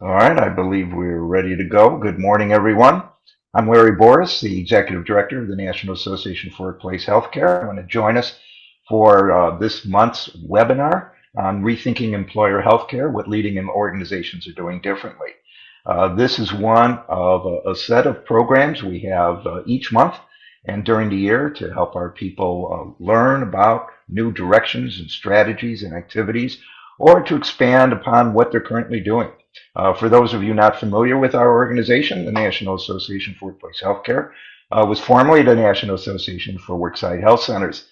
All right, I believe we're ready to go. Good morning, everyone. I'm Larry Boris, the Executive Director of the National Association for Workplace Healthcare. I want to join us for this month's webinar on rethinking employer healthcare, what leading organizations are doing differently. This is one of a set of programs we have each month and during the year to help our people learn about new directions and strategies and activities, or to expand upon what they're currently doing. For those of you not familiar with our organization, the National Association for Workplace Healthcare was formerly the National Association for Worksite Health Centers.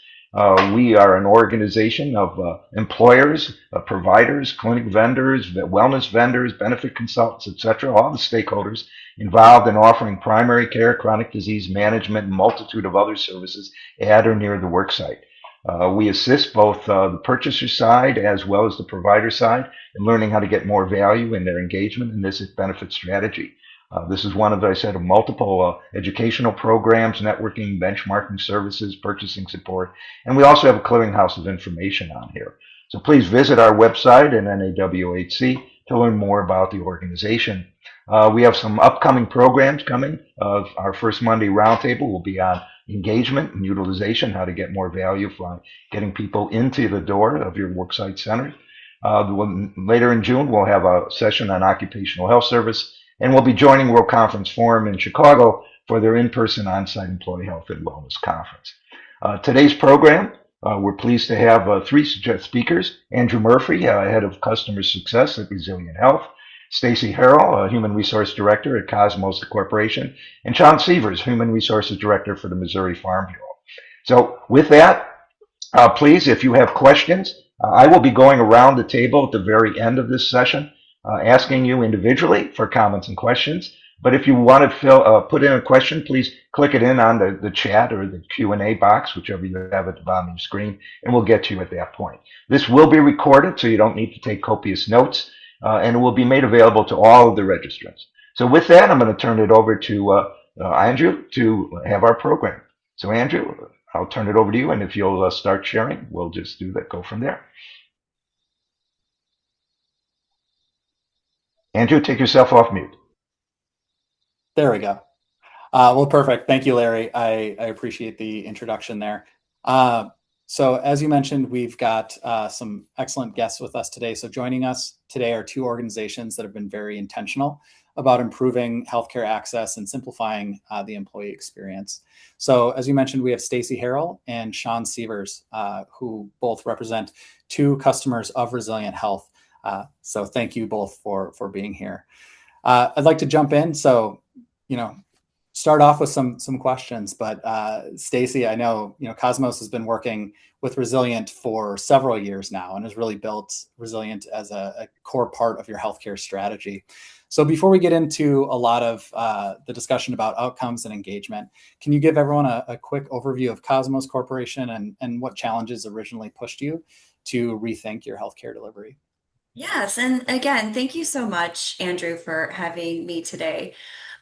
We are an organization of employers, providers, clinic vendors, wellness vendors, benefit consultants, etc., all the stakeholders involved in offering primary care, chronic disease management, and multitude of other services at or near the worksite. We assist both the purchaser side as well as the provider side in learning how to get more value in their engagement in this benefit strategy. This is one of, as I said, of multiple educational programs, networking, benchmarking services, purchasing support, and we also have a clearinghouse of information on here. So please visit our website at NAWHC to learn more about the organization. We have some upcoming programs coming. Our first Monday roundtable will be on engagement and utilization, how to get more value from getting people into the door of your worksite center. Later in June, we'll have a session on occupational health service, and we'll be joining World Conference Forum in Chicago for their in-person on-site employee health and wellness conference. Today's program, we're pleased to have three speakers. Andrew Murphy, Head of Customer Success at Resilient Health, Stacy Harrell, Human Resource Director at Cosmos Corporation, and Sean Sievers, Human Resources Director for the Missouri Farm Bureau. So with that, please, if you have questions, I will be going around the table at the very end of this session, asking you individually for comments and questions. But if you want to put in a question, please click it in on the chat or the Q&A box, whichever you have at the bottom of your screen, and we'll get to you at that point. This will be recorded, so you don't need to take copious notes, and it will be made available to all of the registrants. So with that, I'm going to turn it over to Andrew to have our program. So Andrew, I'll turn it over to you, and if you'll start sharing, we'll just do that, go from there. Andrew, take yourself off mute. There we go. Well, perfect. Thank you, Larry. I appreciate the introduction there. So as you mentioned, we've got some excellent guests with us today. So joining us today are two organizations that have been very intentional about improving healthcare access and simplifying the employee experience. So as you mentioned, we have Stacy Harrell and Sean Sievers, who both represent two customers of Resilient Health. So thank you both for being here. I'd like to jump in. So, start off with some questions, but Stacy, I know, Cosmos has been working with Resilient for several years now and has really built Resilient as a core part of your healthcare strategy. So before we get into a lot of the discussion about outcomes and engagement, can you give everyone a quick overview of Cosmos Corporation and what challenges originally pushed you to rethink your healthcare delivery? Yes, and again, thank you so much, Andrew, for having me today.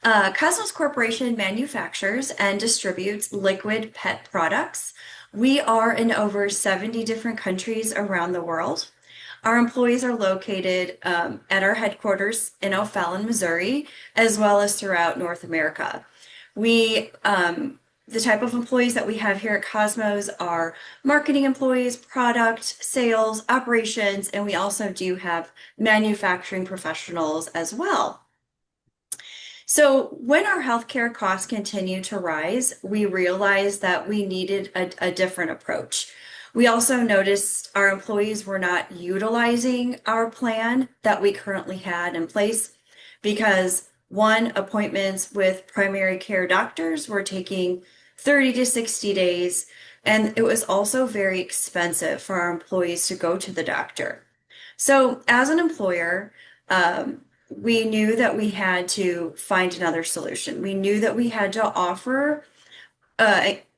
Cosmos Corporation manufactures and distributes liquid pet products. We are in over 70 different countries around the world. Our employees are located at our headquarters in O'Fallon, Missouri, as well as throughout North America. The type of employees that we have here at Cosmos are marketing employees, product, sales, operations, and we also do have manufacturing professionals as well. So when our healthcare costs continue to rise, we realized that we needed a different approach. We also noticed our employees were not utilizing our plan that we currently had in place because one, appointments with primary care doctors were taking 30 to 60 days, and it was also very expensive for our employees to go to the doctor. So as an employer, we knew that we had to find another solution. We knew that we had to offer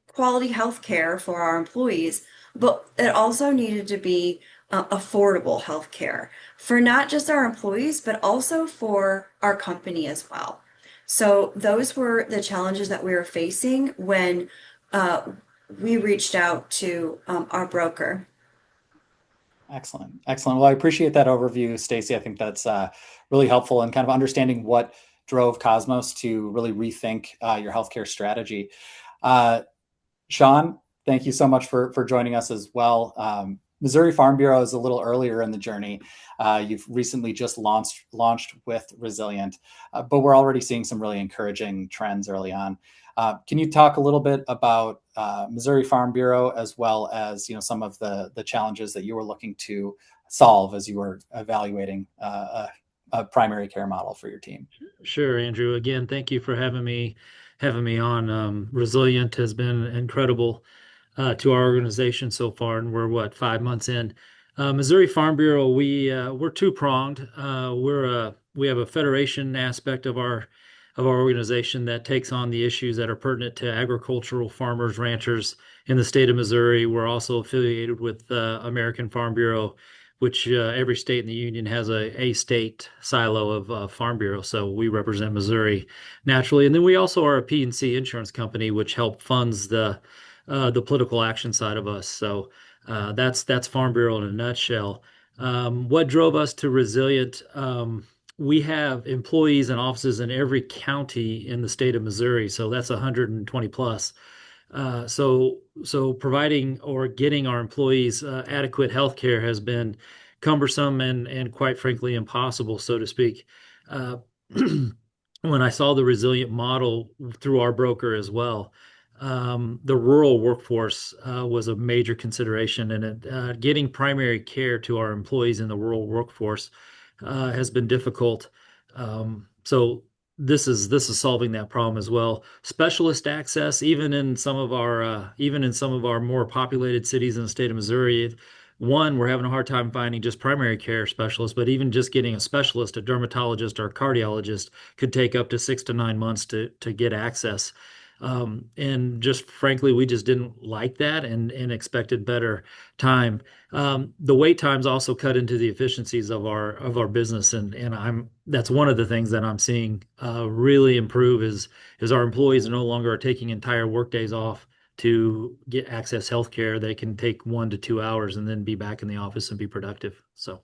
quality health care for our employees, but it also needed to be affordable health care for not just our employees, but also for our company as well. So those were the challenges that we were facing when we reached out to our broker. Excellent. Excellent. Well, I appreciate that overview, Stacy. I think that's really helpful in kind of understanding what drove Cosmos to really rethink your healthcare strategy. Uh, Sean, thank you so much for joining us as well. Missouri Farm Bureau is a little earlier in the journey. You've recently just launched with Resilient, but we're already seeing some really encouraging trends early on. Can you talk a little bit about Missouri Farm Bureau as well as some of the challenges that you were looking to solve as you were evaluating a primary care model for your team? Sure, Andrew. Again, thank you for having me on. Resilient has been incredible to our organization so far, and we're what 5 months in. Missouri Farm Bureau, we're two pronged. We have a federation aspect of our organization that takes on the issues that are pertinent to agricultural farmers, ranchers in the state of Missouri. We're also affiliated with American Farm Bureau, which every state in the union has a state silo of Farm Bureau. So we represent Missouri naturally, and then we also are a P&C insurance company, which help funds the political action side of us. So that's Farm Bureau in a nutshell. What drove us to Resilient? We have employees and offices in every county in the state of Missouri, so that's 120 plus. So providing or getting our employees adequate health care has been cumbersome and quite frankly impossible, so to speak. Uh, when I saw the resilient model through our broker as well, the rural workforce was a major consideration, and getting primary care to our employees in the rural workforce has been difficult. So this is solving that problem as well. Specialist access, even in some of our more populated cities in the state of Missouri. One, we're having a hard time finding just primary care specialists, but even just getting a specialist, a dermatologist or a cardiologist, could take up to 6 to 9 months to get access. And just frankly, we just didn't like that and expected better time. The wait times also cut into the efficiencies of our business, and I'm that's one of the things that I'm seeing really improve is our employees no longer are taking entire work days off to get access healthcare. They can take 1 to 2 hours and then be back in the office and be productive. So.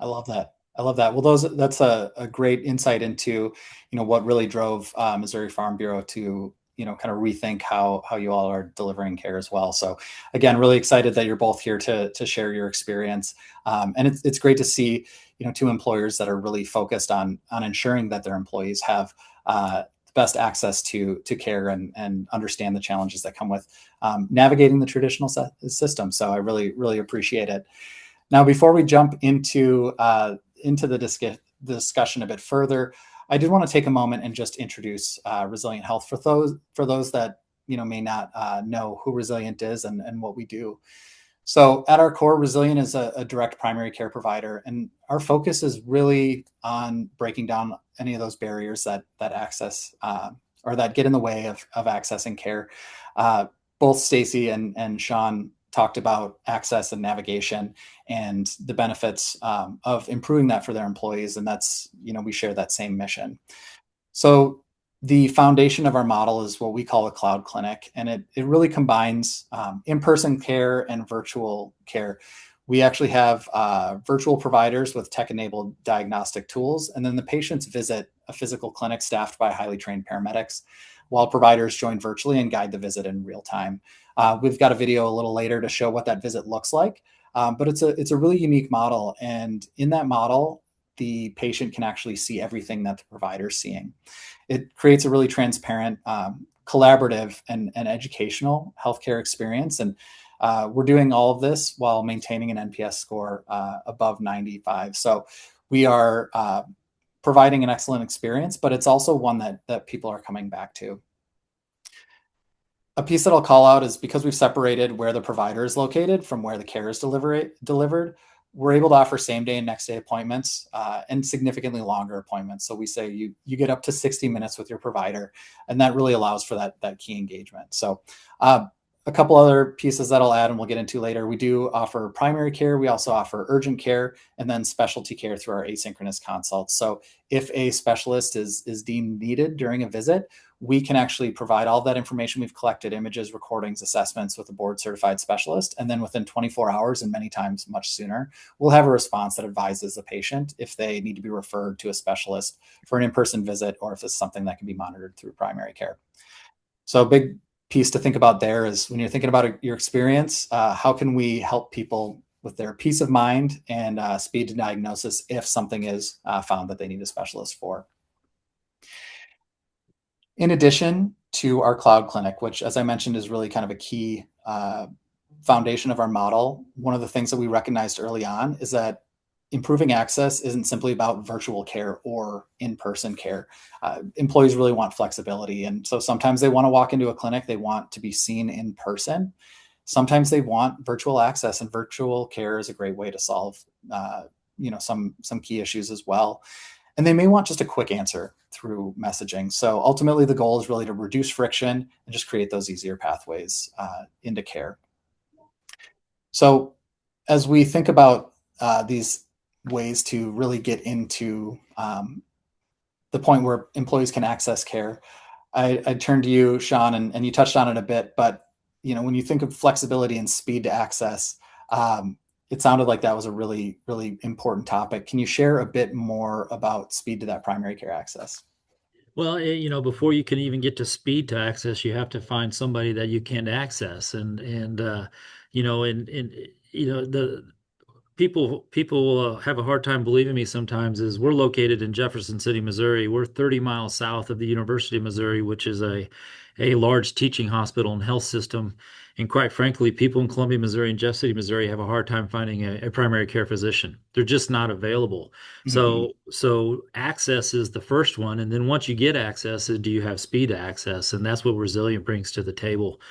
I love that. I love that. Well, that's a great insight into, what really drove Missouri Farm Bureau to, kind of rethink how you all are delivering care as well. So again, really excited that you're both here to share your experience. And it's great to see, two employers that are really focused on ensuring that their employees have the best access to care and understand the challenges that come with navigating the traditional system. So I really, really appreciate it. Now, before we jump into the discussion a bit further, I did want to take a moment and just introduce Resilient Health for those that may not know who Resilient is and what we do. So, at our core, Resilient is a direct primary care provider, and our focus is really on breaking down any of those barriers that access or that get in the way of accessing care. Uh, Both Stacy and Sean talked about access and navigation and the benefits of improving that for their employees, and that's we share that same mission. So the foundation of our model is what we call a cloud clinic, and it really combines in-person care and virtual care. We actually have virtual providers with tech-enabled diagnostic tools, and then the patients visit a physical clinic staffed by highly trained paramedics, while providers join virtually and guide the visit in real time. We've got a video a little later to show what that visit looks like, but it's a really unique model, and in that model, the patient can actually see everything that the provider is seeing. It creates a really transparent, collaborative, and educational healthcare experience. And we're doing all of this while maintaining an NPS score above 95. So we are providing an excellent experience, but it's also one that people are coming back to. A piece that I'll call out is because we've separated where the provider is located from where the care is delivered, we're able to offer same day and next day appointments and significantly longer appointments. So we say you get up to 60 minutes with your provider, and that really allows for that key engagement. So a couple other pieces that I'll add and we'll get into later. We do offer primary care. We also offer urgent care and then specialty care through our asynchronous consults. So if a specialist is deemed needed during a visit, we can actually provide all that information we've collected, images, recordings, assessments, with a board certified specialist. And then within 24 hours, and many times much sooner, we'll have a response that advises the patient if they need to be referred to a specialist for an in-person visit, or if it's something that can be monitored through primary care. So a big piece to think about there is, when you're thinking about your experience, how can we help people with their peace of mind and speed to diagnosis if something is found that they need a specialist for. In addition to our cloud clinic, which, as I mentioned, is really kind of a key foundation of our model, one of the things that we recognized early on is that improving access isn't simply about virtual care or in-person care. Employees really want flexibility. And so sometimes they want to walk into a clinic, they want to be seen in person. Sometimes they want virtual access, and virtual care is a great way to solve some key issues as well. And they may want just a quick answer through messaging. So ultimately, the goal is really to reduce friction and just create those easier pathways into care. So as we think about these ways to really get into the point where employees can access care, I turn to you, Sean, and you touched on it a bit, but when you think of flexibility and speed to access, it sounded like that was a really, really important topic. Can you share a bit more about speed to that primary care access? Well, before you can even get to speed to access, you have to find somebody that you can access, the people have a hard time believing me sometimes. Is we're located in Jefferson City, Missouri. We're 30 miles south of the University of Missouri, which is a large teaching hospital and health system. And quite frankly, people in Columbia, Missouri and Jeff City, Missouri have a hard time finding a primary care physician. They're just not available. Mm-hmm. So access is the first one. And then once you get access, do you have speed to access? And that's what Resilient brings to the table.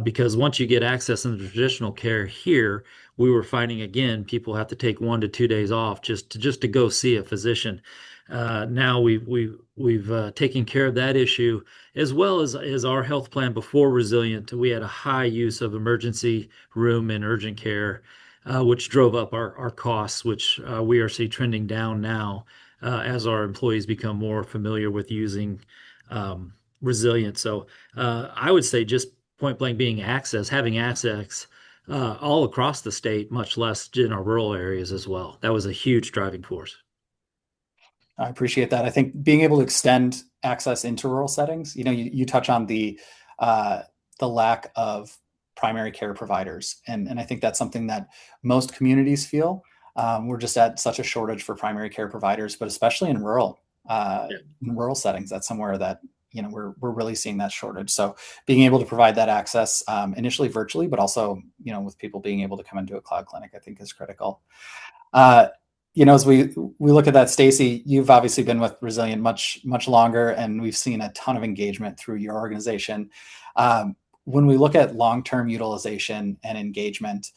Because once you get access in the traditional care here, we were finding again, people have to take 1 to 2 days off just to go see a physician. Now we've taken care of that issue, as well as our health plan before Resilient. We had a high use of emergency room and urgent care, which drove up our costs, which we are seeing trending down now as our employees become more familiar with using Resilient. So I would say, just point blank, having access all across the state, much less in our rural areas as well. That was a huge driving force. I appreciate that. I think being able to extend access into rural settings, you touch on the lack of primary care providers, and I think that's something that most communities feel. We're just at such a shortage for primary care providers, but especially in rural settings, that's somewhere that we're really seeing that shortage. So being able to provide that access initially virtually, but also with people being able to come into a cloud clinic, I think is critical. As we look at that, Stacy, you've obviously been with Resilient much longer, and we've seen a ton of engagement through your organization. When we look at long-term utilization and engagement,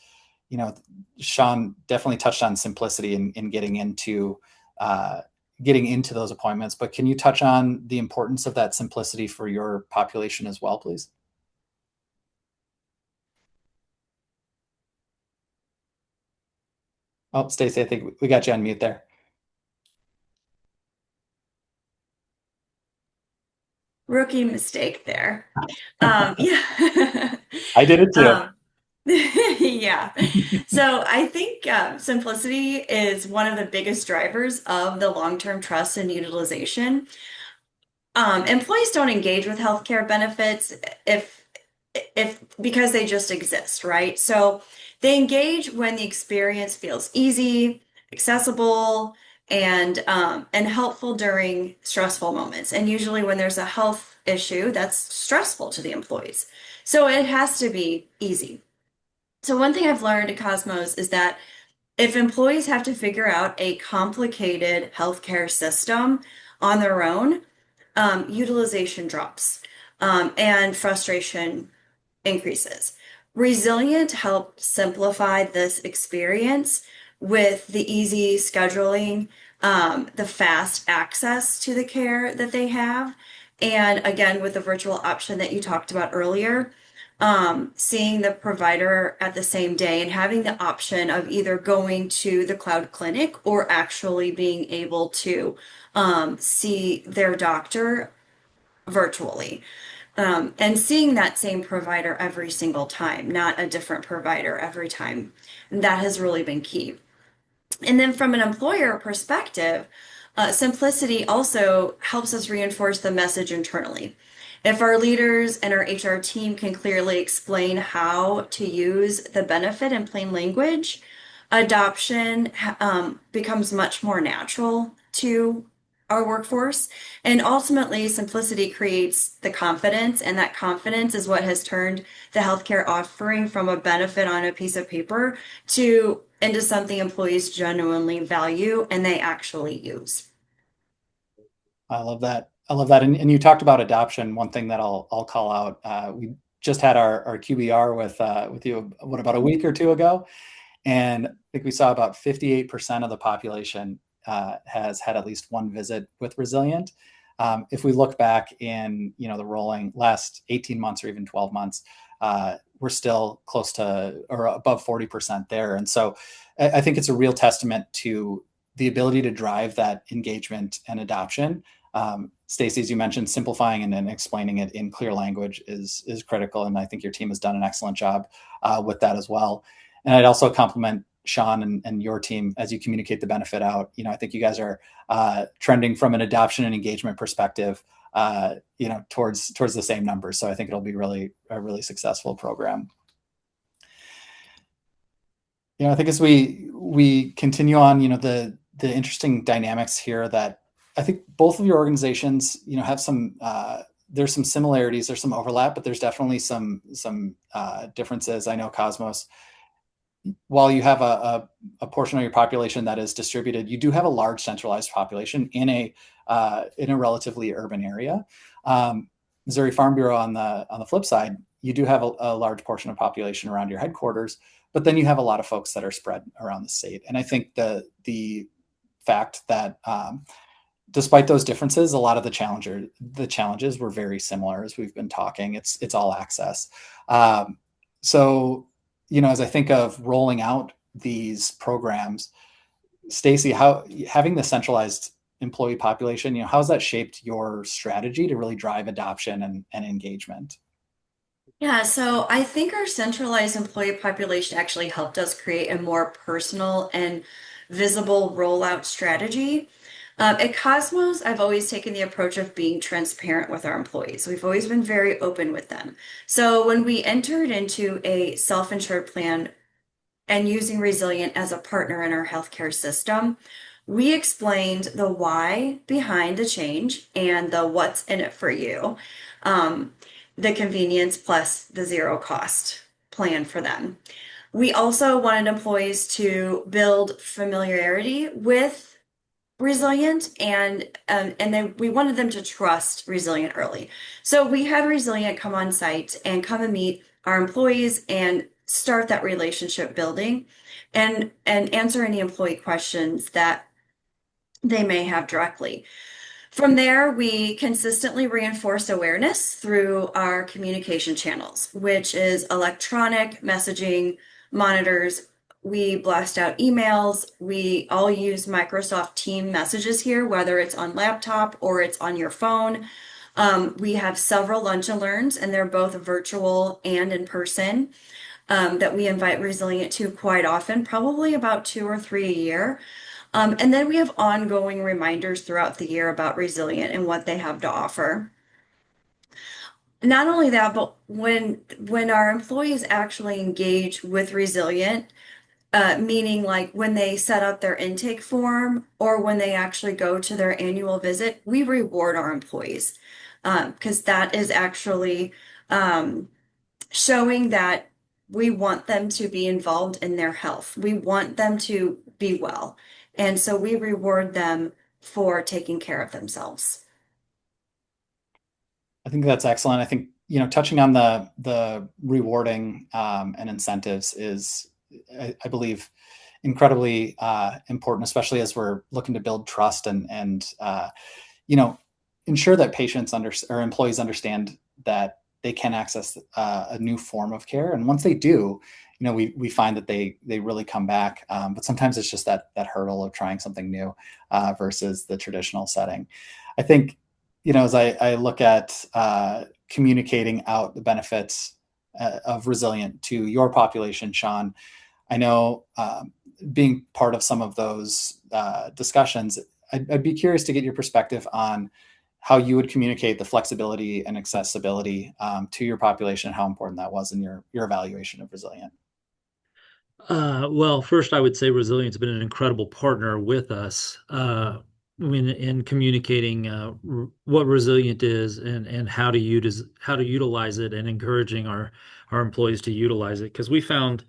Sean definitely touched on simplicity in getting into those appointments. But can you touch on the importance of that simplicity for your population as well, please? Oh, Stacy, I think we got you on mute there. Rookie mistake there. Yeah. I did it too. Yeah. So I think simplicity is one of the biggest drivers of the long-term trust and utilization. Employees don't engage with healthcare benefits if because they just exist, right? So they engage when the experience feels easy, accessible, and helpful during stressful moments. And usually when there's a health issue, that's stressful to the employees. So it has to be easy. So one thing I've learned at Cosmos is that if employees have to figure out a complicated healthcare system on their own, utilization drops, and frustration increases. Resilient helped simplify this experience with the easy scheduling, the fast access to the care that they have, and again, with the virtual option that you talked about earlier, seeing the provider at the same day and having the option of either going to the cloud clinic or actually being able to see their doctor virtually. And seeing that same provider every single time, not a different provider every time. And that has really been key. And then from an employer perspective, simplicity also helps us reinforce the message internally. If our leaders and our HR team can clearly explain how to use the benefit in plain language, adoption becomes much more natural to our workforce. And ultimately, simplicity creates the confidence, and that confidence is what has turned the healthcare offering from a benefit on a piece of paper to into something employees genuinely value and they actually use. I love that. I love that. And you talked about adoption. One thing that I'll call out. We just had our QBR with you about a week or two ago, and I think we saw about 58% of the population has had at least one visit with Resilient. If we look back in the rolling last 18 months or even 12 months, we're still close to or above 40% there. And so I think it's a real testament to the ability to drive that engagement and adoption. Stacey, as you mentioned, simplifying and then explaining it in clear language is critical, and I think your team has done an excellent job with that as well. And I'd also compliment Sean and your team as you communicate the benefit out. I think you guys are trending from an adoption and engagement perspective, towards the same numbers. So I think it'll be a really successful program. I think as we continue on, the interesting dynamics here that I think both of your organizations, have some. There's some similarities, there's some overlap, but there's definitely some differences. I know Cosmos, while you have a portion of your population that is distributed, you do have a large centralized population in a relatively urban area. Missouri Farm Bureau on the flip side, you do have a large portion of population around your headquarters, but then you have a lot of folks that are spread around the state. And I think the fact that despite those differences, a lot of the challenges were very similar as we've been talking. It's all access. So, as I think of rolling out these programs, Stacey, how having the centralized employee population, how has that shaped your strategy to really drive adoption and engagement? Yeah, so I think our centralized employee population actually helped us create a more personal and visible rollout strategy. At Cosmos, I've always taken the approach of being transparent with our employees. We've always been very open with them. So when we entered into a self-insured plan and using Resilient as a partner in our healthcare system, we explained the why behind the change and the what's in it for you, the convenience plus the zero cost plan for them. We also wanted employees to build familiarity with Resilient and then we wanted them to trust Resilient early. So we had Resilient come on site and come and meet our employees and start that relationship building and answer any employee questions that they may have directly. From there, we consistently reinforce awareness through our communication channels, which is electronic messaging, monitors. We blast out emails. We all use Microsoft Team messages here, whether it's on laptop or it's on your phone. We have several lunch and learns, and they're both virtual and in person, that we invite Resilient to quite often, probably about 2 or 3 a year. And then we have ongoing reminders throughout the year about Resilient and what they have to offer. Not only that, but when our employees actually engage with Resilient, meaning like when they set up their intake form or when they actually go to their annual visit, we reward our employees because that is actually showing that we want them to be involved in their health. We want them to be well. And so we reward them for taking care of themselves. I think that's excellent. I think, touching on the rewarding and incentives is, I believe, incredibly important, especially as we're looking to build trust and ensure that patients or employees understand that they can access a new form of care. And once they do, we find that they really come back. But sometimes it's just that hurdle of trying something new versus the traditional setting. I think as I look at communicating out the benefits of Resilient to your population, Sean, I know being part of some of those discussions, I'd be curious to get your perspective on how you would communicate the flexibility and accessibility to your population, and how important that was in your evaluation of Resilient. Well, first, I would say Resilient's been an incredible partner with us in communicating what Resilient is and how to utilize it, and encouraging our employees to utilize it. Because we found,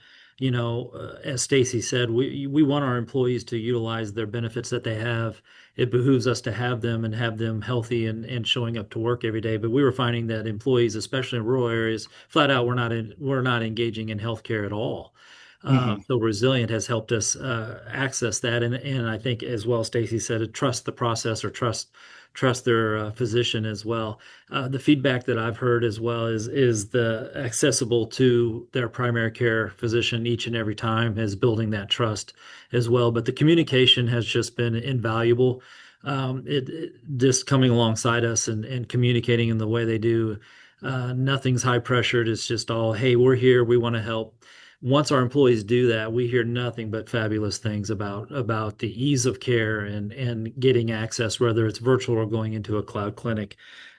as Stacy said, we want our employees to utilize their benefits that they have. It behooves us to have them and have them healthy and showing up to work every day. But we were finding that employees, especially in rural areas, flat out, we're not engaging in healthcare at all. Mm-hmm. So Resilient has helped us access that, and I think as well, Stacy said, trust the process, or trust their physician as well. The feedback that I've heard as well is the accessible to their primary care physician each and every time is building that trust as well. But the communication has just been invaluable. It just coming alongside us and communicating in the way they do. Nothing's high pressured. It's just all, hey, we're here. We want to help. Once our employees do that, we hear nothing but fabulous things about the ease of care and getting access, whether it's virtual or going into a cloud clinic.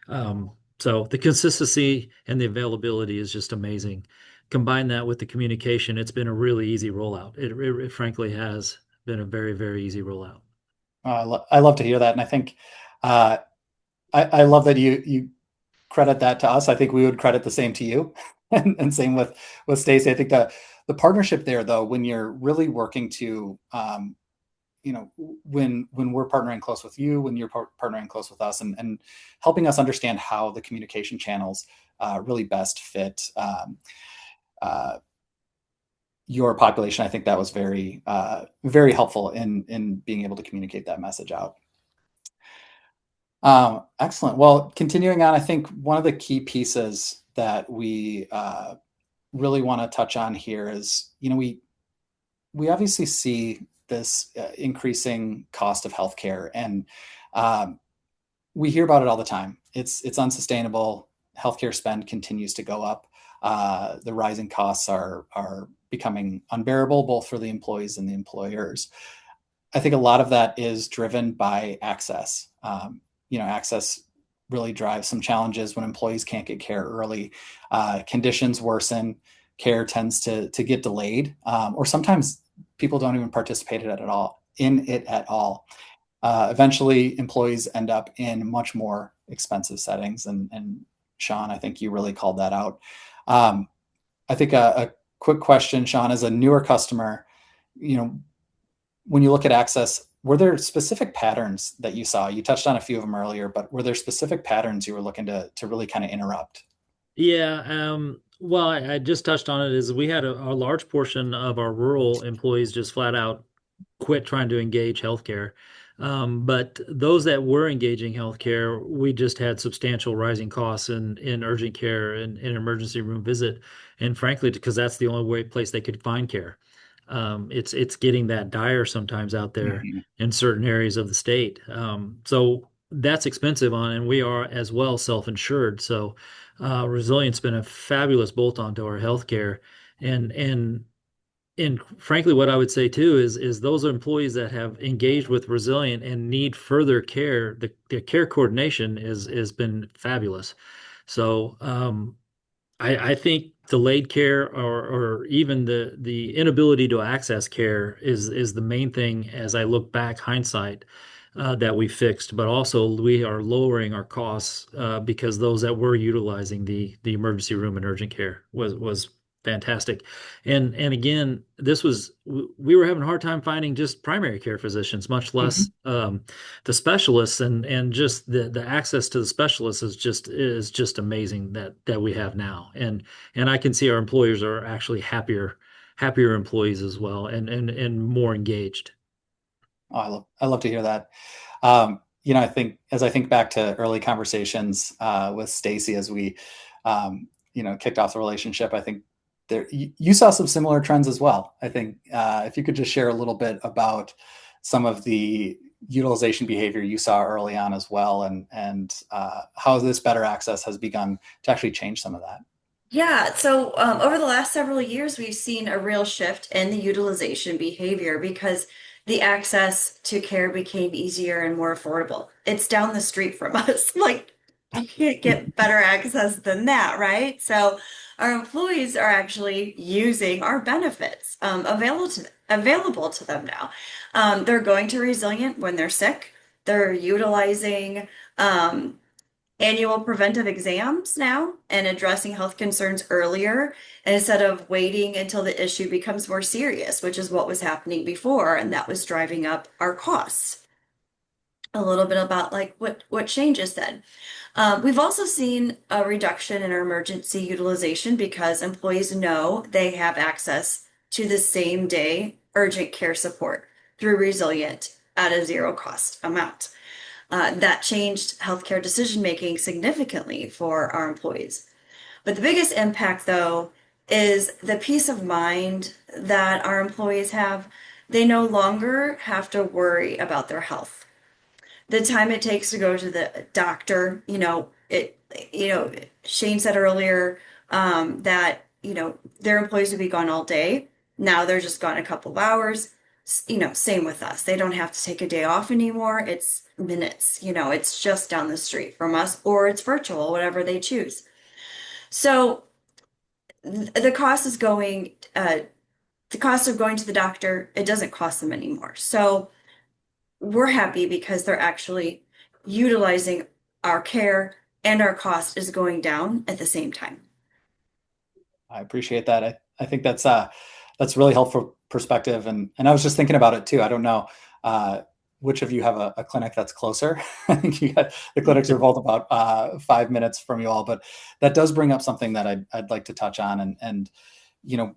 So the consistency and the availability is just amazing. Combine that with the communication, it's been a really easy rollout. It frankly has been a very, very easy rollout. I love to hear that, and I think uh, I love that you credit that to us. I think we would credit the same to you, and same with Stacey. I think the partnership there, though, when you're really working to, when we're partnering close with you, when you're partnering close with us, and helping us understand how the communication channels really best fit uh, your population. I think that was very helpful in being able to communicate that message out. Excellent. Well, continuing on, I think one of the key pieces that we really want to touch on here is, we obviously see this increasing cost of healthcare, and um, we hear about it all the time. It's unsustainable. Healthcare spend continues to go up. The rising costs are becoming unbearable, both for the employees and the employers. I think a lot of that is driven by access. Access really drives some challenges when employees can't get care early. Conditions worsen, care tends to get delayed, or sometimes people don't even participate in it at all. Eventually, employees end up in much more expensive settings, and Sean, I think you really called that out. I think a quick question, Sean, as a newer customer, you know, when you look at access, were there specific patterns that you saw? You touched on a few of them earlier, but were there specific patterns you were looking to really kind of interrupt? Yeah, well, I just touched on it. Is we had a large portion of our rural employees just flat out quit trying to engage healthcare. But those that were engaging healthcare, we just had substantial rising costs in urgent care and in emergency room visit. And frankly, because that's the only place they could find care. It's getting that dire sometimes out there Mhm. in certain areas of the state. So that's expensive and we are as well self-insured. So Resilient's been a fabulous bolt-on to our healthcare. And frankly, what I would say too is those employees that have engaged with Resilient and need further care, the care coordination is been fabulous. So I think delayed care or even the inability to access care is the main thing as I look back hindsight that we fixed, but also we are lowering our costs because those that were utilizing the emergency room and urgent care was fantastic. And again, we were having a hard time finding just primary care physicians, much less Mhm. the specialists, and just the access to the specialists is just amazing that we have now. And I can see our employers are actually happier employees as well, and more engaged. Oh, I love to hear that. I think as I think back to early conversations with Stacy as we, kicked off the relationship, I think you saw some similar trends as well. I think if you could just share a little bit about some of the utilization behavior you saw early on as well, and how this better access has begun to actually change some of that. Yeah, so over the last several years, we've seen a real shift in the utilization behavior because the access to care became easier and more affordable. It's down the street from us. Like, you can't get better access than that, right? So our employees are actually using our benefits available to them now. They're going to Resilient when they're sick. They're utilizing annual preventive exams now and addressing health concerns earlier instead of waiting until the issue becomes more serious, which is what was happening before, and that was driving up our costs. A little bit about like what changes then. We've also seen a reduction in our emergency utilization because employees know they have access to the same day urgent care support through Resilient at a zero cost amount. That changed healthcare decision making significantly for our employees. But the biggest impact, though, is the peace of mind that our employees have. They no longer have to worry about their health. The time it takes to go to the doctor, Shane said earlier that, their employees would be gone all day. Now they're just gone a couple of hours. Same with us. They don't have to take a day off anymore. It's minutes, it's just down the street from us, or it's virtual, whatever they choose. So the cost is the cost of going to the doctor, it doesn't cost them anymore. So we're happy because they're actually utilizing our care and our cost is going down at the same time. I appreciate that. I think that's really helpful perspective, and I was just thinking about it too. I don't know which of you have a clinic that's closer. I think the clinics are both about 5 minutes from you all, but that does bring up something that I'd like to touch on, and you know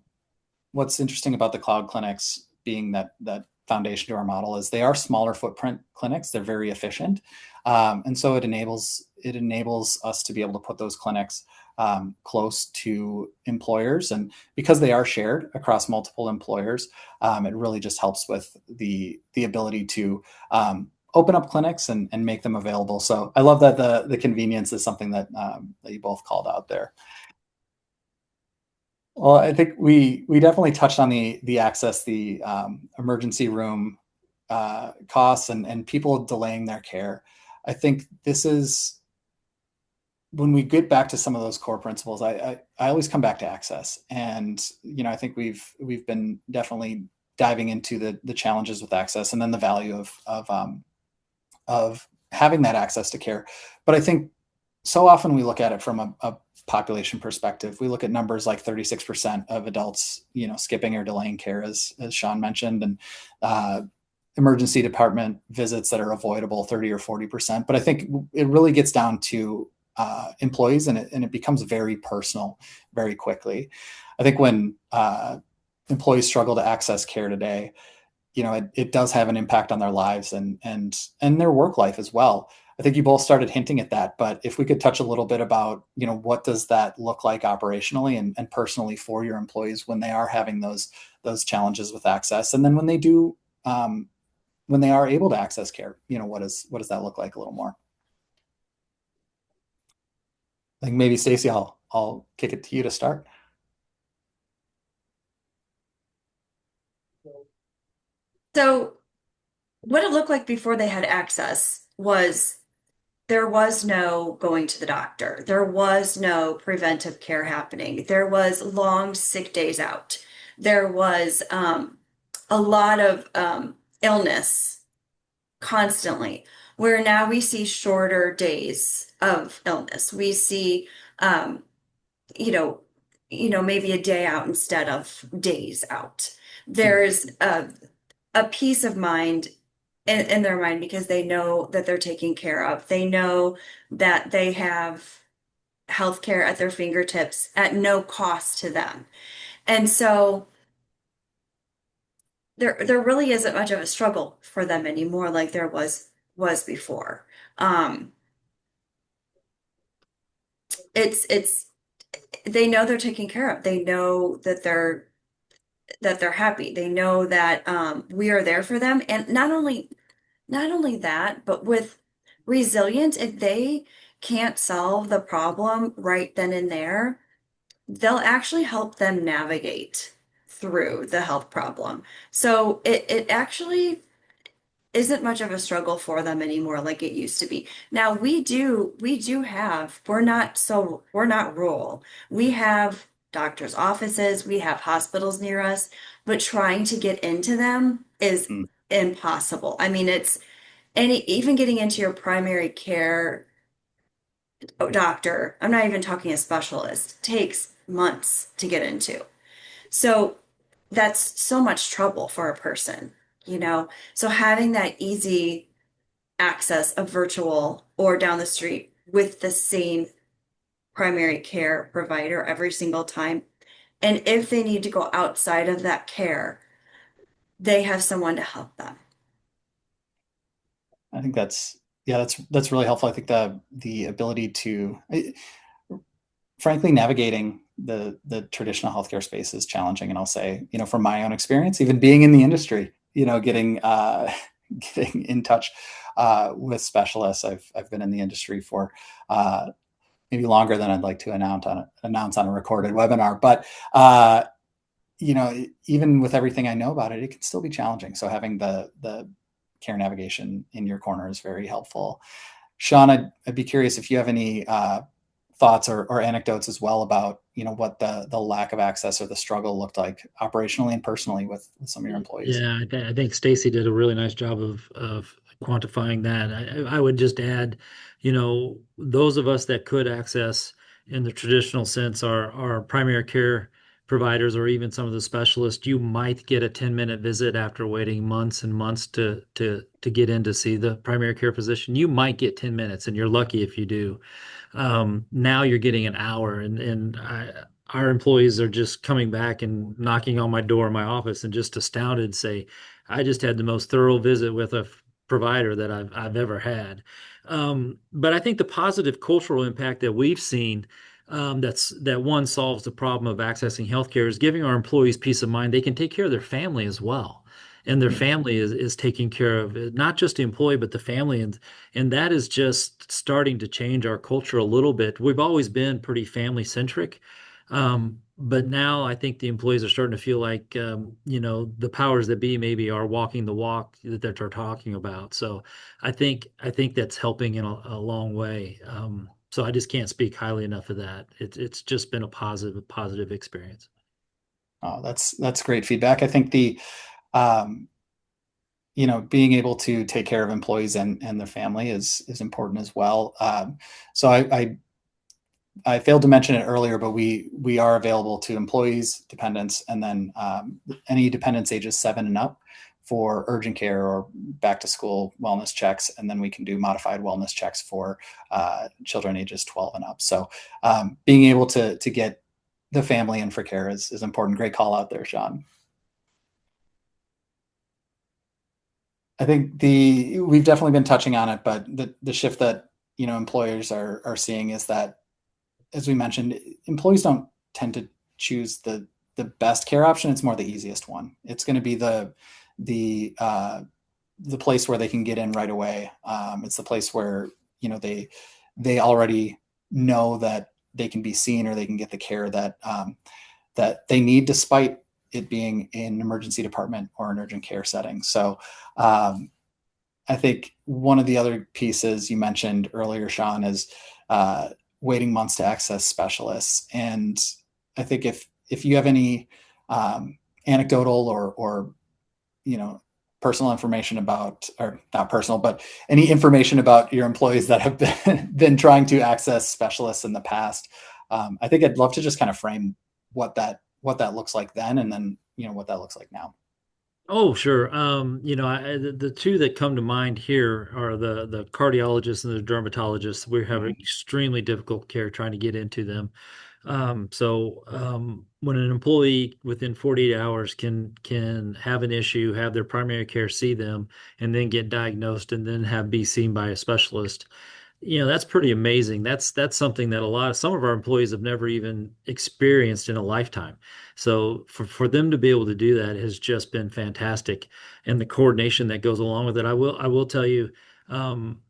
what's interesting about the cloud clinics being that foundation to our model is they are smaller footprint clinics. They're very efficient, and so it enables us to be able to put those clinics close to employers, and because they are shared across multiple employers, it really just helps with the ability to open up clinics and make them available. So I love that the convenience is something that you both called out there. Well, I think we definitely touched on the access, the emergency room costs, and people delaying their care. I think this is when we get back to some of those core principles. I always come back to access, and I think we've been definitely diving into the challenges with access, and then the value of having that access to care. But I think so often we look at it from a population perspective. We look at numbers like 36% of adults, skipping or delaying care, as Sean mentioned, and emergency department visits that are avoidable, 30 or 40%. But I think it really gets down to employees, and it becomes very personal very quickly. I think when employees struggle to access care today, it does have an impact on their lives and their work life as well. I think you both started hinting at that, but if we could touch a little bit about, what does that look like operationally and personally for your employees when they are having those challenges with access, and then when they do, when they are able to access care, what does that look like a little more? I think maybe Stacy, I'll kick it to you to start. So what it looked like before they had access was there was no going to the doctor. There was no preventive care happening. There was long sick days out. There was a lot of illness constantly, where now we see shorter days of illness. We see, um, you know, maybe a day out instead of days out. There's a peace of mind in their mind because they know that they're taken care of. They know that they have healthcare at their fingertips at no cost to them. And so there really isn't much of a struggle for them anymore like there was before. Um, it's they know they're taken care of. They know that they're happy. They know that we are there for them. And not only not only that, but with resilience, if they can't solve the problem right then and there, they'll actually help them navigate through the health problem. So it actually isn't much of a struggle for them anymore like it used to be. Now we do have, we're not rural. We have doctors' offices, we have hospitals near us, but trying to get into them is Mm. impossible. I mean, it's any even getting into your primary care doctor, I'm not even talking a specialist, takes months to get into. So that's so much trouble for a person, you know? So having that easy access of virtual or down the street with the same primary care provider every single time. And if they need to go outside of that care, they have someone to help them. I think that's yeah, that's really helpful. I think the ability to frankly navigating the traditional healthcare space is challenging. And I'll say, from my own experience, even being in the industry, getting getting in touch with specialists. I've been in the industry for maybe longer than I'd like to announce on a recorded webinar, but even with everything I know about it, it can still be challenging. So having the care navigation in your corner is very helpful. Sean, I'd be curious if you have any thoughts or anecdotes as well about what the lack of access or the struggle looked like operationally and personally with some of your employees. Yeah, I think Stacy did a really nice job of quantifying that. I would just add, those of us that could access in the traditional sense our primary care providers or even some of the specialists, you might get a 10-minute visit after waiting months and months to get in to see the primary care physician. You might get 10 minutes, and you're lucky if you do. Now you're getting an hour, our employees are just coming back and knocking on my door in my office and just astounded, say, I just had the most thorough visit with a provider that I've ever had. But I think the positive cultural impact that we've seen, that one solves the problem of accessing healthcare, is giving our employees peace of mind. They can take care of their family as well. And their family is taking care of it, not just the employee, but the family. And that is just starting to change our culture a little bit. We've always been pretty family centric. But now I think the employees are starting to feel like, the powers that be maybe are walking the walk that they're talking about. So I think that's helping in a long way. So I just can't speak highly enough of that. It's just been a positive experience. Oh, that's great feedback. I think um, being able to take care of employees and their family is important as well. So I failed to mention it earlier, but we are available to employees, dependents, and then any dependents ages 7 and up for urgent care or back to school wellness checks, and then we can do modified wellness checks for children ages 12 and up. So being able to get the family in for care is important. Great call out there, Sean. I think we've definitely been touching on it, but the shift that employers are seeing is that, as we mentioned, employees don't tend to choose the best care option. It's more the easiest one. It's going to be the place where they can get in right away. It's the place where they already know that they can be seen or they can get the care that they need, despite it being in an emergency department or an urgent care setting. So I think one of the other pieces you mentioned earlier, Sean, is waiting months to access specialists. And I think if you have any anecdotal or personal information about, or not personal, but any information about your employees that have been trying to access specialists in the past, I think I'd love to just kind of frame what that looks like then, and then what that looks like now. Oh, sure. The two that come to mind here are the cardiologists and the dermatologists. We have Mhm. extremely difficult care trying to get into them. When an employee within 48 hours can have an issue, have their primary care see them, and then get diagnosed, and then be seen by a specialist, that's pretty amazing. That's something that some of our employees have never even experienced in a lifetime. So for them to be able to do that has just been fantastic, and the coordination that goes along with it. I will tell you, um,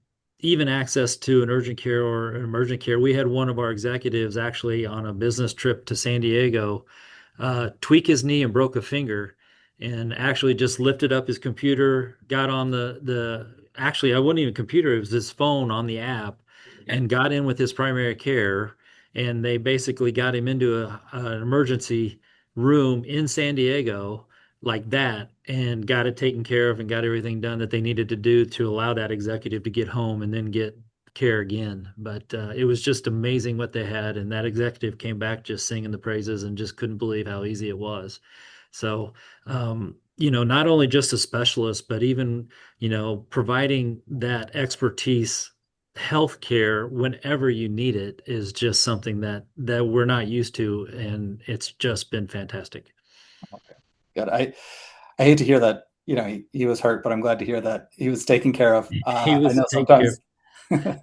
even access to an urgent care or an emergent care. We had one of our executives actually on a business trip to San Diego, tweak his knee and broke a finger, and actually just lifted up his computer, got on the actually I wasn't even computer, it was his phone on the app, and got in with his primary care, and they basically got him into an emergency room in San Diego like that, and got it taken care of and got everything done that they needed to do to allow that executive to get home and then get care again. But it was just amazing what they had, and that executive came back just singing the praises and just couldn't believe how easy it was. So, not only just a specialist, but even, providing that expertise, healthcare whenever you need it is just something that we're not used to, and it's just been fantastic. Okay, good. I hate to hear that, he was hurt, but I'm glad to hear that he was taken care of. He I was know taken care of. sometimes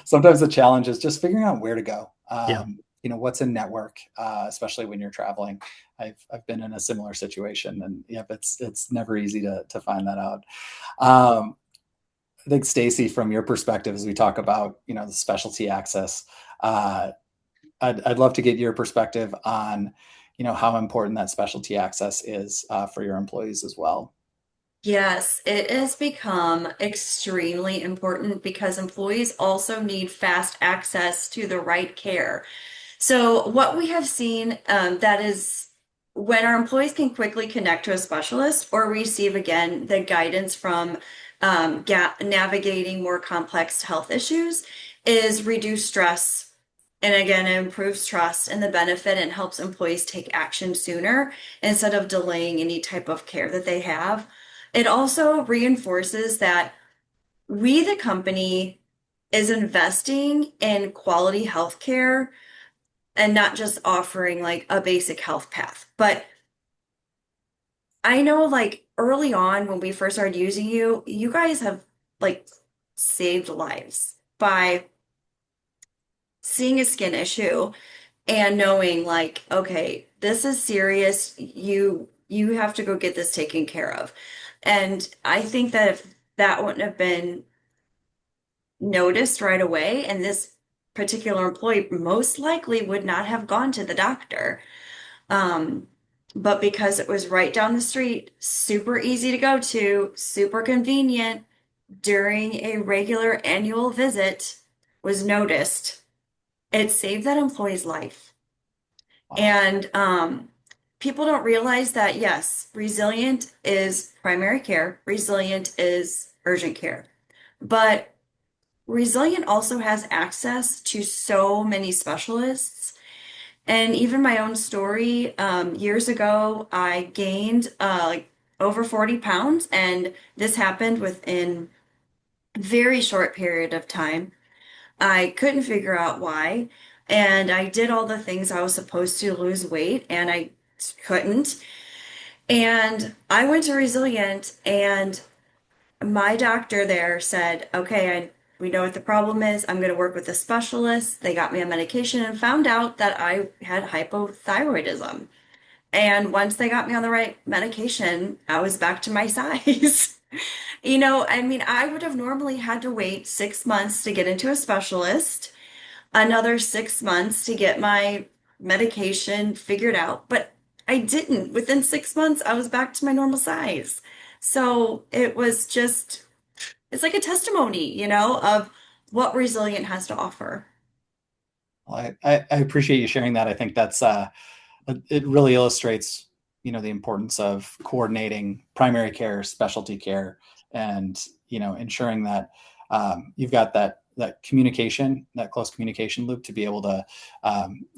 sometimes the challenge is just figuring out where to go. Yeah. What's in network, especially when you're traveling. I've been in a similar situation, and yep, it's never easy to find that out. Um, I think Stacy, from your perspective, as we talk about the specialty access, uh, I'd love to get your perspective on how important that specialty access is for your employees as well. Yes, it has become extremely important because employees also need fast access to the right care. So, what we have seen that is when our employees can quickly connect to a specialist or receive again the guidance from navigating more complex health issues, is reduce stress. And again, it improves trust and the benefit and helps employees take action sooner instead of delaying any type of care that they have. It also reinforces that we, the company, is investing in quality healthcare and not just offering like a basic health path. But I know like early on when we first started using you, you guys have like saved lives by seeing a skin issue and knowing like, okay, this is serious. You have to go get this taken care of. And I think that if that wouldn't have been noticed right away, and this particular employee most likely would not have gone to the doctor. Um, but because it was right down the street, super easy to go to, super convenient during a regular annual visit, was noticed. It saved that employee's life. Wow. And people don't realize that, yes, resilient is primary care, resilient is urgent care. But Resilient also has access to so many specialists. And even my own story, years ago, I gained like over 40 pounds, and this happened within a very short period of time. I couldn't figure out why, and I did all the things I was supposed to lose weight, and I couldn't. And I went to Resilient, and my doctor there said, okay, we know what the problem is. I'm going to work with a specialist. They got me on medication and found out that I had hypothyroidism. And once they got me on the right medication, I was back to my size. I mean, I would have normally had to wait 6 months to get into a specialist, another 6 months to get my medication figured out, but I didn't. Within 6 months, I was back to my normal size. So it was just it's like a testimony, of what Resilient has to offer. Well, I appreciate you sharing that. I think that's it really illustrates the importance of coordinating primary care, specialty care, and ensuring that you've got that communication, that close communication loop to be able to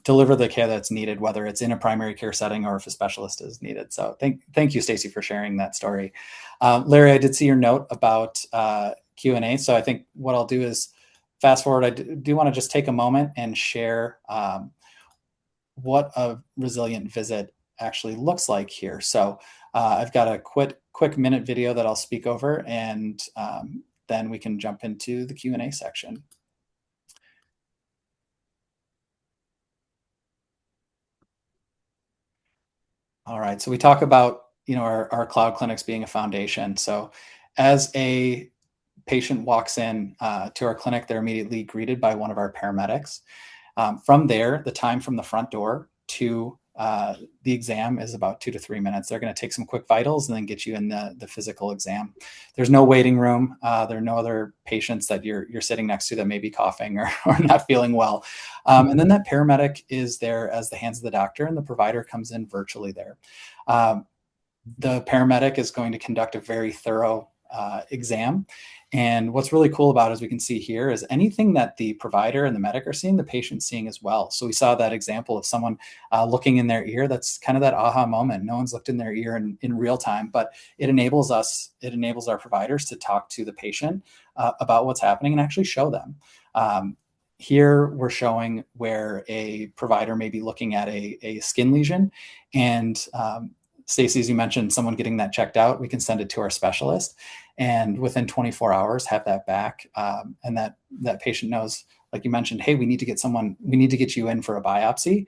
deliver the care that's needed, whether it's in a primary care setting or if a specialist is needed. So thank you, Stacy, for sharing that story. Larry, I did see your note about Q&A, so I think what I'll do is fast forward. I do want to just take a moment and share what a resilient visit actually looks like here. So I've got a quick minute video that I'll speak over, and then we can jump into the Q&A section. All right. So we talk about, our cloud clinics being a foundation. So as a patient walks in to our clinic, they're immediately greeted by one of our paramedics. From there, the time from the front door to the exam is about 2 to 3 minutes. They're going to take some quick vitals and then get you in the physical exam. There's no waiting room. There are no other patients that you're sitting next to that may be coughing or not feeling well. And then that paramedic is there as the hands of the doctor, and the provider comes in virtually there. The paramedic is going to conduct a very thorough exam. And what's really cool about it, as we can see here, is anything that the provider and the medic are seeing, the patient's seeing as well. So we saw that example of someone looking in their ear. That's kind of that aha moment. No one's looked in their ear in real time, but it enables our providers to talk to the patient about what's happening and actually show them. Here we're showing where a provider may be looking at a skin lesion, and Stacey, as you mentioned, someone getting that checked out, we can send it to our specialist, and within 24 hours have that back, and that patient knows, like you mentioned, hey, we need to get you in for a biopsy.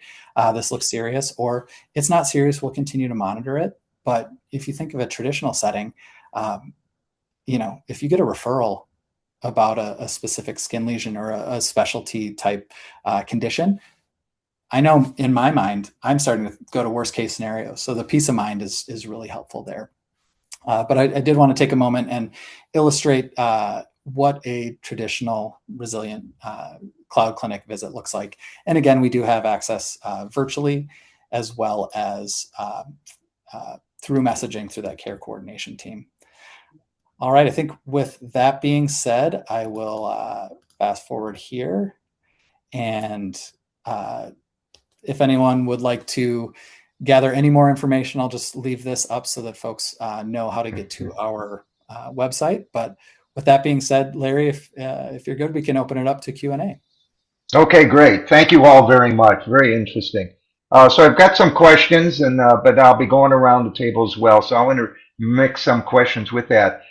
This looks serious, or it's not serious. We'll continue to monitor it. But if you think of a traditional setting, if you get a referral about a specific skin lesion or a specialty type condition, I know in my mind, I'm starting to go to worst case scenarios. So the peace of mind is really helpful there. But I did want to take a moment and illustrate what a traditional resilient cloud clinic visit looks like. And again, we do have access virtually, as well as through messaging through that care coordination team. All right, I think with that being said, I will fast forward here. And if anyone would like to gather any more information, I'll just leave this up so that folks know how to get to our website. But with that being said, Larry, if you're good, we can open it up to Q&A. Okay, great. Thank you all very much. Very interesting. So I've got some questions, but I'll be going around the table as well. So I want to mix some questions with that.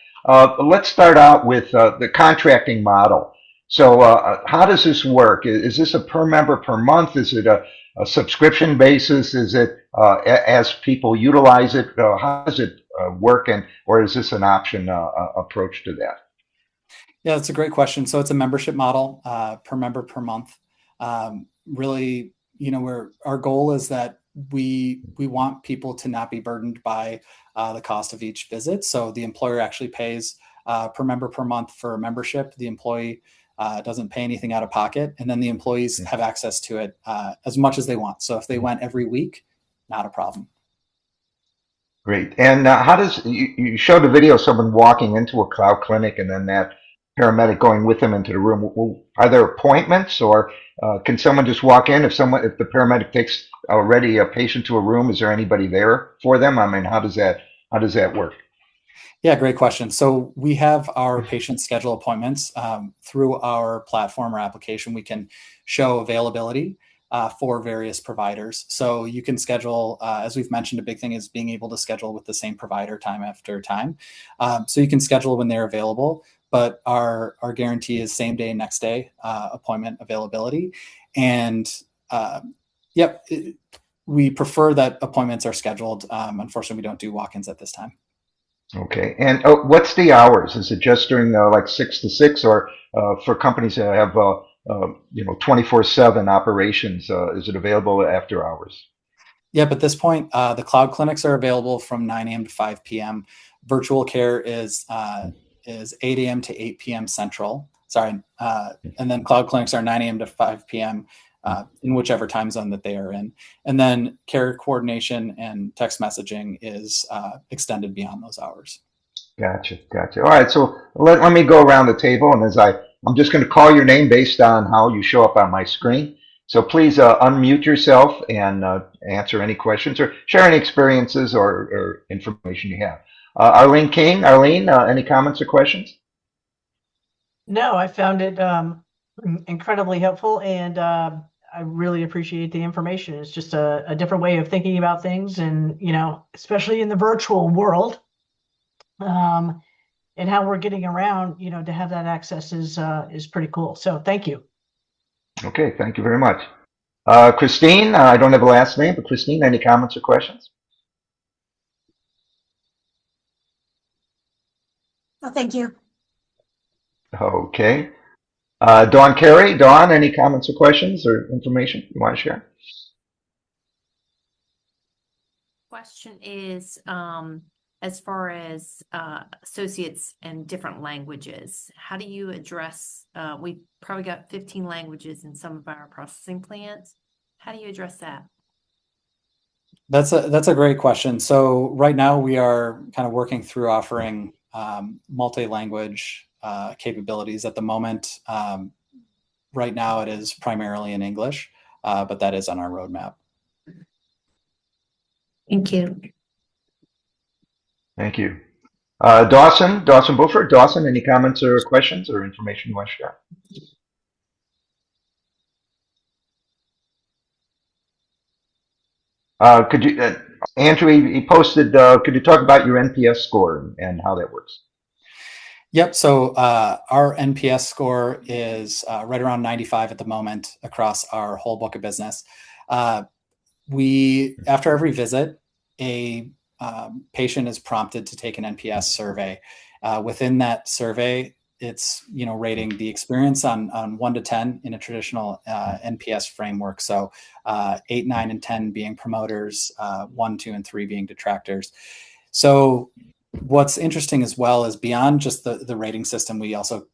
Let's start out with the contracting model. So how does this work? Is this a per member per month? Is it a subscription basis? Is it as people utilize it? How does it work? Or is this an option approach to that? Yeah, that's a great question. So it's a membership model, per member per month. Really, our goal is that we want people to not be burdened by the cost of each visit. So the employer actually pays per member per month for a membership. The employee doesn't pay anything out of pocket, and then the employees have access to it as much as they want. So if they went every week, not a problem. Great. And how does you showed a video of someone walking into a cloud clinic and then that paramedic going with them into the room? Are there appointments, or can someone just walk in if the paramedic takes already a patient to a room? Is there anybody there for them? I mean, how does that work? Yeah, great question. So we have our patient schedule appointments through our platform or application. We can show availability for various providers. So you can schedule, as we've mentioned, a big thing is being able to schedule with the same provider time after time. So you can schedule when they're available, but our guarantee is same day, next day appointment availability. And we prefer that appointments are scheduled. Unfortunately, we don't do walk-ins at this time. Okay. And what's the hours? Is it just during like 6 to 6, or for companies that have 24/7 operations? Is it available after hours? Yep. At this point, the cloud clinics are available from 9 a.m. to 5 p.m. Virtual care is 8 a.m. to 8 p.m. Central. Sorry. And then cloud clinics are 9 a.m. to 5 p.m. In whichever time zone that they are in. And then care coordination and text messaging is extended beyond those hours. Gotcha. All right. So let me go around the table, and I'm just going to call your name based on how you show up on my screen. So please unmute yourself and answer any questions or share any experiences or information you have. Arlene King. Arlene, any comments or questions? No, I found it incredibly helpful, and I really appreciate the information. It's just a different way of thinking about things, and especially in the virtual world, and how we're getting around, to have that access is pretty cool. So thank you. Okay, thank you very much. Christine, I don't have a last name, but Christine, any comments or questions? Oh, thank you. Okay. Dawn Carey, Dawn, any comments or questions or information you want to share? Question is, as far as associates in different languages, how do you address, we probably got 15 languages in some of our processing plants. How do you address that? That's a great question. So right now we are kind of working through offering multi-language capabilities at the moment. Right now it is primarily in English, but that is on our roadmap. Thank you. Thank you. Dawson Buford. Dawson, any comments or questions or information you want to share? Could you, Andrew, he posted, could you talk about your NPS score and how that works? Yep. So our NPS score is right around 95 at the moment across our whole book of business. We, after every visit, a patient is prompted to take an NPS survey. Within that survey, it's rating the experience on 1 to 10 in a traditional NPS framework. So 8, 9, and 10 being promoters, 1, 2, and 3 being detractors. So what's interesting as well is beyond just the rating system, we also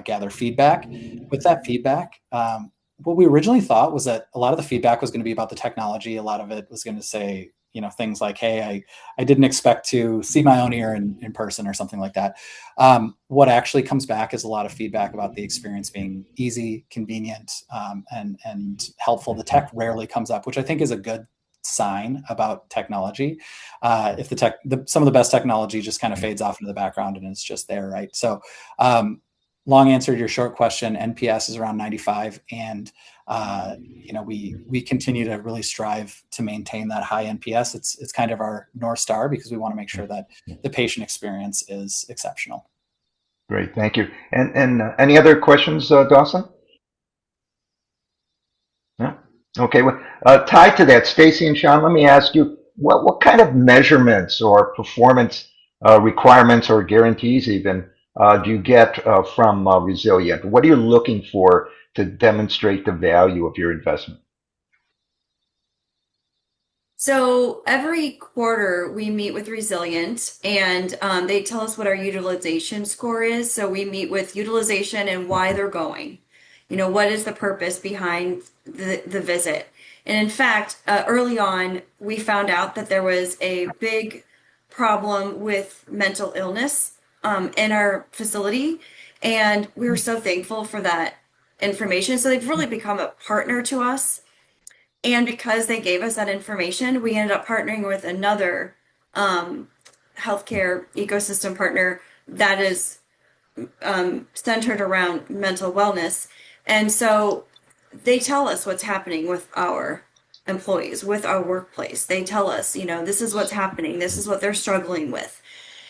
gather feedback. With that feedback, what we originally thought was that a lot of the feedback was going to be about the technology. A lot of it was going to say, things like, hey, I didn't expect to see my own ear in person or something like that. What actually comes back is a lot of feedback about the experience being easy, convenient, and helpful. The tech rarely comes up, which I think is a good sign about technology. If some of the best technology just kind of fades off into the background and it's just there, right? So long answer to your short question, NPS is around 95, and we continue to really strive to maintain that high NPS. It's kind of our North Star because we want to make sure that the patient experience is exceptional. Great, thank you. And any other questions, Dawson? Yeah. Okay. Well, tied to that, Stacy and Sean, let me ask you, what kind of measurements or performance requirements or guarantees even do you get from Resilient? What are you looking for to demonstrate the value of your investment? So every quarter we meet with Resilient and they tell us what our utilization score is. So we meet with utilization and why they're going. What is the purpose behind the visit? And in fact, early on, we found out that there was a big problem with mental illness in our facility. And we were so thankful for that information. So they've really become a partner to us. And because they gave us that information, we ended up partnering with another healthcare ecosystem partner that is centered around mental wellness. And so they tell us what's happening with our employees, with our workplace. They tell us, this is what's happening, this is what they're struggling with,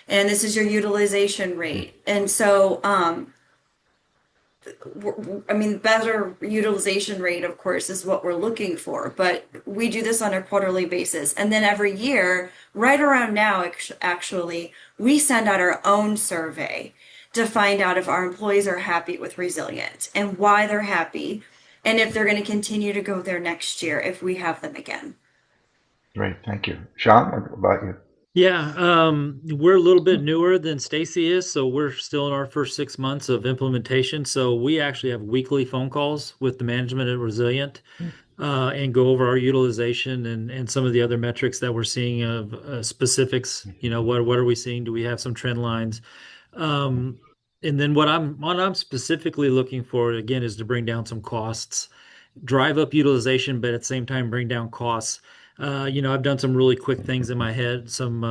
and this is your utilization rate. And so, better utilization rate, of course, is what we're looking for, but we do this on a quarterly basis. And then every year, right around now, actually, we send out our own survey to find out if our employees are happy with Resilient and why they're happy, and if they're going to continue to go there next year if we have them again. Great, thank you. Sean, what about you? Yeah, we're a little bit newer than Stacy is, so we're still in our first 6 months of implementation. So we actually have weekly phone calls with the management at Resilient and go over our utilization and some of the other metrics that we're seeing of specifics. What are we seeing? Do we have some trend lines? And then what I'm specifically looking for again is to bring down some costs, drive up utilization, but at the same time bring down costs. I've done some really quick things in my head, some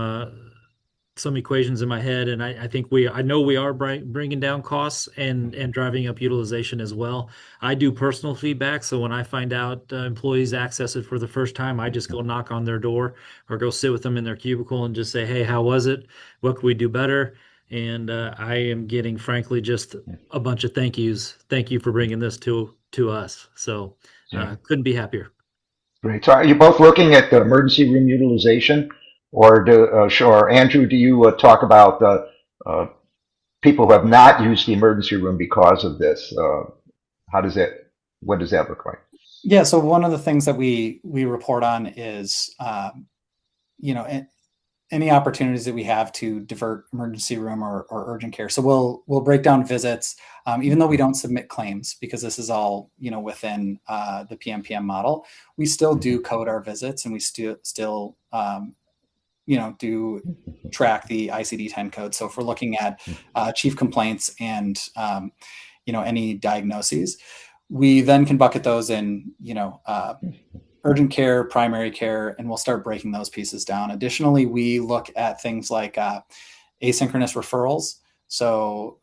equations in my head, and I think I know we are bringing down costs and driving up utilization as well. I do personal feedback, so when I find out employees access it for the first time, I just go knock on their door or go sit with them in their cubicle and just say, "Hey, how was it? What can we do better?" And I am getting, frankly, just a bunch of thank yous. Thank you for bringing this to us. So couldn't be happier. Great. So are you both looking at the emergency room utilization, or Andrew, do you talk about people who have not used the emergency room because of this. How does that, what does that look like? Yeah, so one of the things that we report on is, you know, any opportunities that we have to divert emergency room or urgent care. So we'll break down visits, even though we don't submit claims because this is all, you know, within the PMPM model. We still do code our visits, and we still you know, do track the ICD-10 code. So if we're looking at chief complaints and you know, any diagnoses, we then can bucket those in, you know, urgent care, primary care, and we'll start breaking those pieces down. Additionally, we look at things like asynchronous referrals. So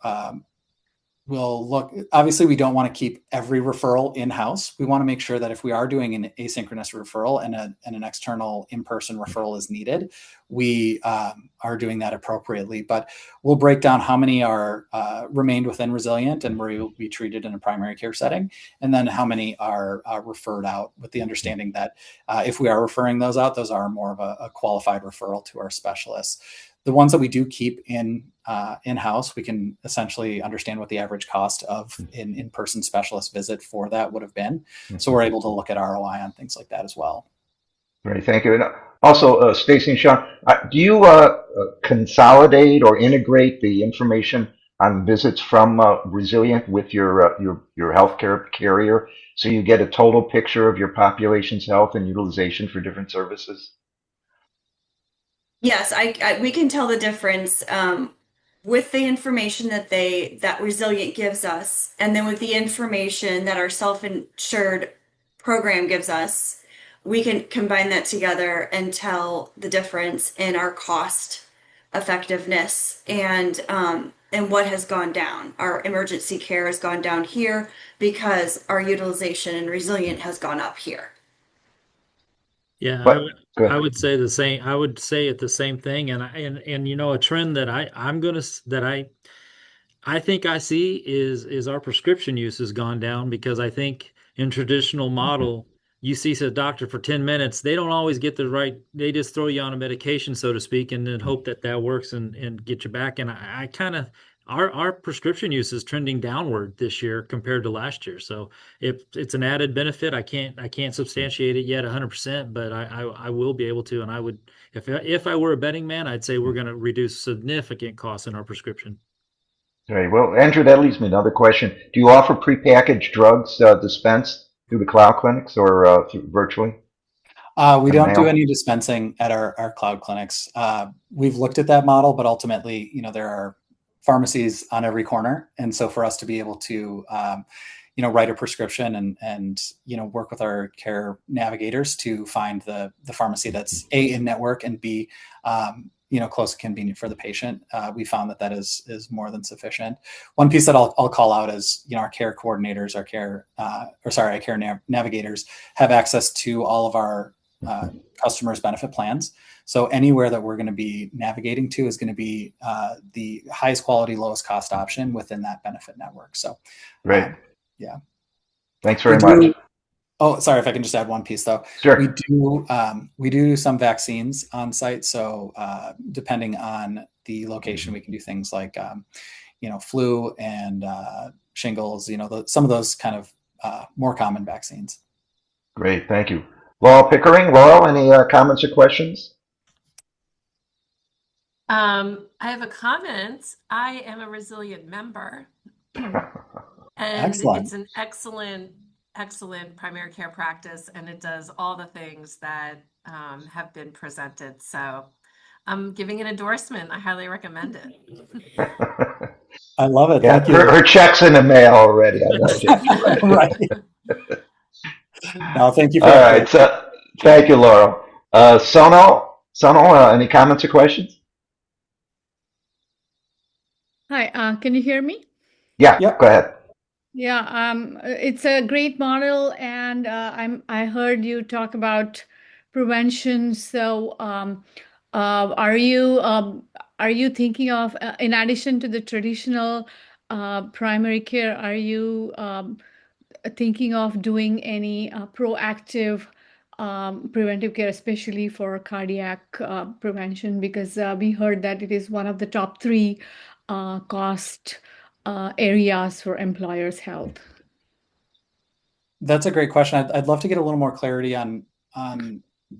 we'll look, obviously, we don't want to keep every referral in-house. We want to make sure that if we are doing an asynchronous referral and an external in-person referral is needed, we are doing that appropriately. But we'll break down how many are remained within Resilient and where we treated in a primary care setting, and then how many are referred out, with the understanding that if we are referring those out, those are more of a qualified referral to our specialists. The ones that we do keep in-house, we can essentially understand what the average cost of an in-person specialist visit for that would have been. So we're able to look at ROI on things like that as well. Great, thank you. And also, Stacy and Sean, do you consolidate or integrate the information on visits from Resilient with your healthcare carrier, so you get a total picture of your population's health and utilization for different services? Yes, we can tell the difference with the information that Resilient gives us, and then with the information that our self-insured program gives us. We can combine that together and tell the difference in our cost effectiveness and what has gone down. Our emergency care has gone down here because our utilization and Resilient has gone up here. Yeah, But I good. would say the same. I would say it the same thing, and you know, a trend that I'm gonna that I think I see is our prescription use has gone down, because I think in traditional model, you see a doctor for 10 minutes, they don't always get the right, they just throw you on a medication, so to speak, and then hope that that works and get you back. And I kind of, our prescription use is trending downward this year compared to last year. So if it's an added benefit, I can't substantiate it yet 100%, but I will be able to. And I would, if I were a betting man, I'd say we're going to reduce significant costs in our prescription. Right. Well, Andrew, that leads me to another question. Do you offer prepackaged drugs dispensed through the cloud clinics or virtually We in the don't do mail? any dispensing at our cloud clinics. We've looked at that model, but ultimately, you know, there are pharmacies on every corner, and so for us to be able to, you know, write a prescription and you know, work with our care navigators to find the pharmacy that's A, in network, and B, you know, close and convenient for the patient, we found that is more than sufficient. One piece that I'll call out is, you know, our care coordinators, our care navigators have access to all of our customers' benefit plans. So anywhere that we're going to be navigating to is going to be the highest quality, lowest cost option within that benefit network. So, Great. yeah. Thanks We very do. much. Oh, sorry, if I can just add one piece though. Sure. We do some vaccines on site. So depending on the location, we can do things like you know, flu and shingles. You know, some of those kind of more common vaccines. Great. Thank you. Laurel Pickering. Laurel, any comments or questions? I have a comment. I am a Resilient member, and Excellent. it's an excellent primary care practice, and it does all the things that have been presented. So I'm giving an endorsement. I highly recommend it. I love it. Yeah, Thank you. her check's in the mail already. I know, Jackie. Right. No, thank you for All that. right. So, thank you, Laurel. Sonal, any comments or questions? Hi, can you hear me? Yeah, Yep. go ahead. Yeah, it's a great model, and I heard you talk about prevention. So, are you thinking of, in addition to the traditional primary care, are you thinking of doing any proactive preventive care, especially for cardiac prevention? Because we heard that it is one of the top three cost areas for employers' health? That's a great question. I'd love to get a little more clarity on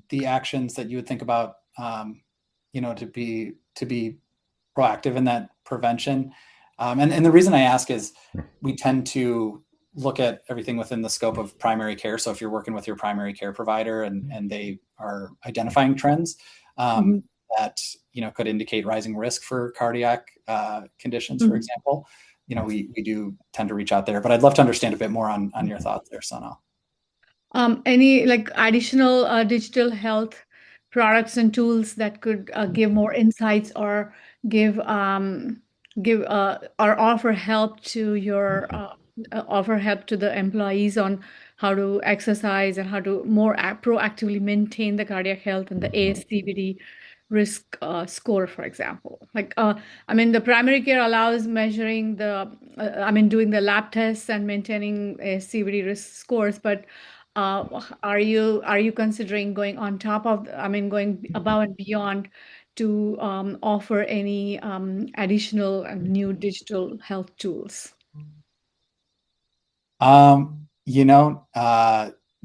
the actions that you would think about, to be proactive in that prevention. And the reason I ask is we tend to look at everything within the scope of primary care. So if you're working with your primary care provider and they are identifying trends that could indicate rising risk for cardiac conditions, for example, we do tend to reach out there. But I'd love to understand a bit more on your thoughts there, Sonal. Any like additional digital health products and tools that could give more insights or give or offer help to your offer help to the employees on how to exercise and how to more proactively maintain the cardiac health and the ASCVD risk score, for example. Like, the primary care allows measuring doing the lab tests and maintaining ASCVD risk scores, but are you considering going on top of, going above and beyond to offer any additional and new digital health tools?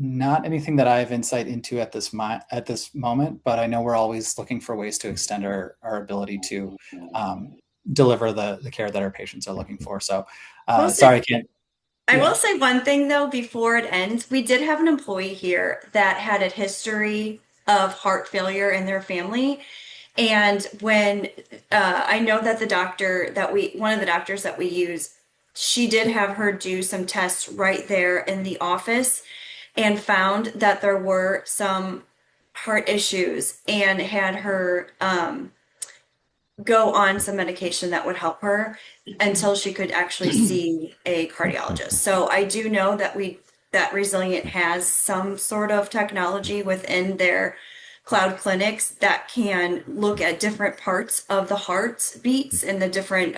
Not anything that I have insight into at this moment, but I know we're always looking for ways to extend our ability to deliver the care that our patients are looking for. So, sorry, I can't. I will say one thing though before it ends. We did have an employee here that had a history of heart failure in their family. And when I know that one of the doctors that we use, she did have her do some tests right there in the office and found that there were some heart issues and had her go on some medication that would help her until she could actually see a cardiologist. So I do know that Resilient has some sort of technology within their cloud clinics that can look at different parts of the heart's beats and the different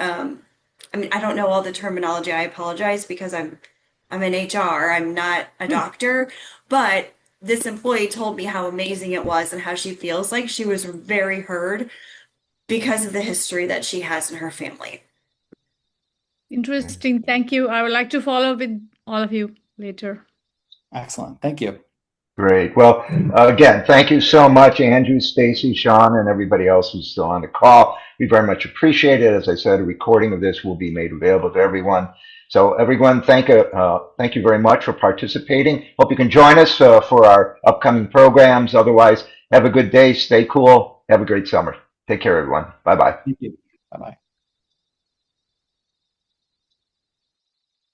I don't know all the terminology. I apologize because I'm in HR. I'm not a doctor, but this employee told me how amazing it was and how she feels like she was very heard because of the history that she has in her family. Interesting. Thank you. I would like to follow up with all of you later. Excellent. Thank you. Great. Well, again, thank you so much, Andrew, Stacy, Sean, and everybody else who's still on the call. We very much appreciate it. As I said, a recording of this will be made available to everyone. So everyone, thank you very much for participating. Hope you can join us for our upcoming programs. Otherwise, have a good day. Stay cool. Have a great summer. Take care, everyone. Bye-bye. Thank you. Bye-bye.